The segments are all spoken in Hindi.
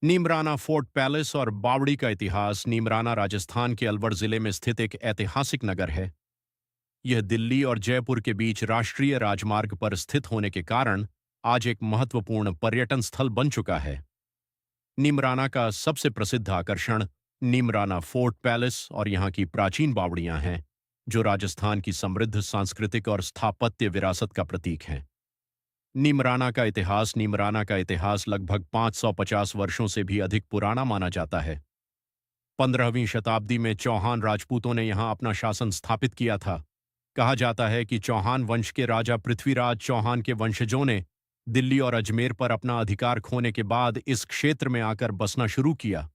नीमराना फोर्ट पैलेस और बावड़ी का इतिहास। नीमराना राजस्थान के अलवर जिले में स्थित एक ऐतिहासिक नगर है। यह दिल्ली और जयपुर के बीच राष्ट्रीय राजमार्ग पर स्थित होने के कारण आज एक महत्वपूर्ण पर्यटन स्थल बन चुका है। नीमराना का सबसे प्रसिद्ध आकर्षण नीमराना फोर्ट पैलेस और यहाँ की प्राचीन बावड़ियां हैं, जो राजस्थान की समृद्ध सांस्कृतिक और स्थापत्य विरासत का प्रतीक हैं। नीमराना का इतिहास लगभग 550 वर्षों से भी अधिक पुराना माना जाता है। 15वीं शताब्दी में चौहान राजपूतों ने यहाँ अपना शासन स्थापित किया था। कहा जाता है कि चौहान वंश के राजा पृथ्वीराज चौहान के वंशजों ने दिल्ली और अजमेर पर अपना अधिकार खोने के बाद इस क्षेत्र में आकर बसना शुरू किया।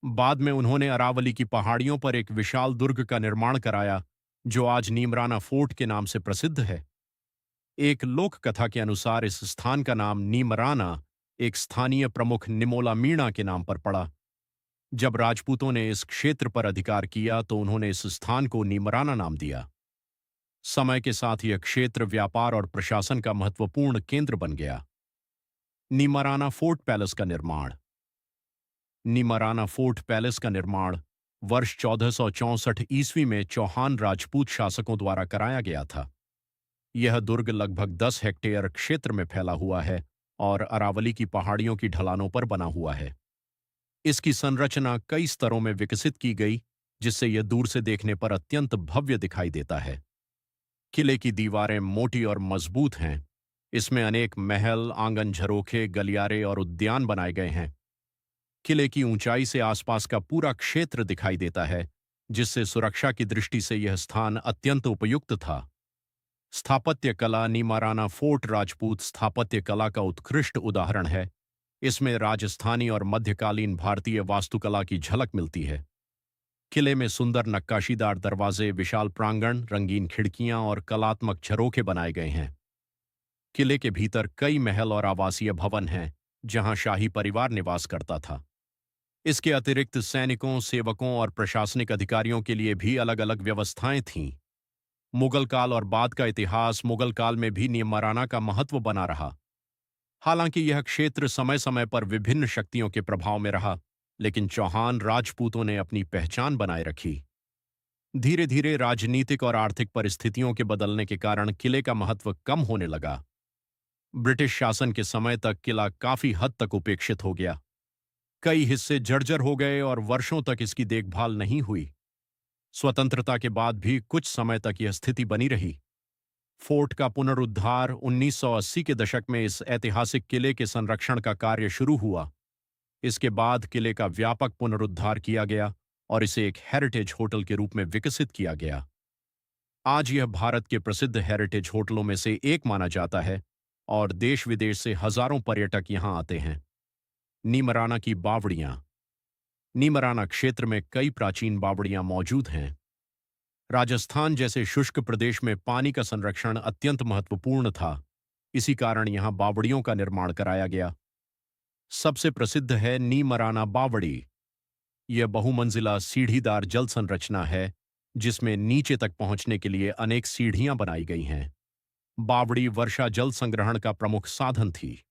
बाद में उन्होंने अरावली की पहाड़ियों पर एक विशाल दुर्ग का निर्माण कराया, जो आज नीमराना फोर्ट के नाम से प्रसिद्ध है। एक लोक कथा के अनुसार इस स्थान का नाम नीमराना एक स्थानीय प्रमुख निमोला मीणा के नाम पर पड़ा। जब राजपूतों ने इस क्षेत्र पर अधिकार किया तो उन्होंने इस स्थान को नीमराना नाम दिया। समय के साथ यह क्षेत्र व्यापार और प्रशासन का महत्वपूर्ण केंद्र बन गया। नीमराना फोर्ट पैलेस का निर्माण। नीमराना फोर्ट पैलेस का निर्माण वर्ष 1464 ईस्वी में चौहान राजपूत शासकों द्वारा कराया गया था। यह दुर्ग लगभग 10 हेक्टेयर क्षेत्र में फैला हुआ है और अरावली की पहाड़ियों की ढलानों पर बना हुआ है। इसकी संरचना कई स्तरों में विकसित की गई, जिससे यह दूर से देखने पर अत्यंत भव्य दिखाई देता है। किले की दीवारें मोटी और मजबूत हैं। इसमें अनेक महल, आंगन, झरोखे, गलियारे और उद्यान बनाए गए हैं। किले की ऊंचाई से आसपास का पूरा क्षेत्र दिखाई देता है, जिससे सुरक्षा की दृष्टि से यह स्थान अत्यंत उपयुक्त था। स्थापत्य कला। नीमराना फोर्ट राजपूत स्थापत्य कला का उत्कृष्ट उदाहरण है। इसमें राजस्थानी और मध्यकालीन भारतीय वास्तुकला की झलक मिलती है। किले में सुंदर नक्काशीदार दरवाजे, विशाल प्रांगण, रंगीन खिड़कियां और कलात्मक झरोखे बनाए गए हैं। किले के भीतर कई महल और आवासीय भवन हैं, जहां शाही परिवार निवास करता था। इसके अतिरिक्त सैनिकों, सेवकों और प्रशासनिक अधिकारियों के लिए भी अलग अलग व्यवस्थाएं थीं। मुगल काल और बाद का इतिहास। मुगल काल में भी नीमराना का महत्व बना रहा। हालांकि यह क्षेत्र समय समय पर विभिन्न शक्तियों के प्रभाव में रहा, लेकिन चौहान राजपूतों ने अपनी पहचान बनाए रखी। धीरे धीरे राजनीतिक और आर्थिक परिस्थितियों के बदलने के कारण किले का महत्व कम होने लगा। ब्रिटिश शासन के समय तक किला काफी हद तक उपेक्षित हो गया। कई हिस्से जर्जर हो गए और वर्षों तक इसकी देखभाल नहीं हुई। स्वतंत्रता के बाद भी कुछ समय तक यह स्थिति बनी रही। फोर्ट का पुनरुद्धार 1980 के दशक में इस ऐतिहासिक किले के संरक्षण का कार्य शुरू हुआ। इसके बाद किले का व्यापक पुनरुद्धार किया गया और इसे एक हेरिटेज होटल के रूप में विकसित किया गया। आज यह भारत के प्रसिद्ध हेरिटेज होटलों में से एक माना जाता है और देश विदेश से हजारों पर्यटक यहां आते हैं। नीमराना की बावड़ियां। नीमराना क्षेत्र में कई प्राचीन बावड़ियां मौजूद हैं। राजस्थान जैसे शुष्क प्रदेश में पानी का संरक्षण अत्यंत महत्वपूर्ण था। इसी कारण यहां बावड़ियों का निर्माण कराया गया। सबसे प्रसिद्ध है नीमराना बावड़ी। यह बहुमंजिला सीढ़ीदार जल संरचना है, जिसमें नीचे तक पहुंचने के लिए अनेक सीढ़ियां बनाई गई हैं। बावड़ी वर्षा जल संग्रहण का प्रमुख साधन थी।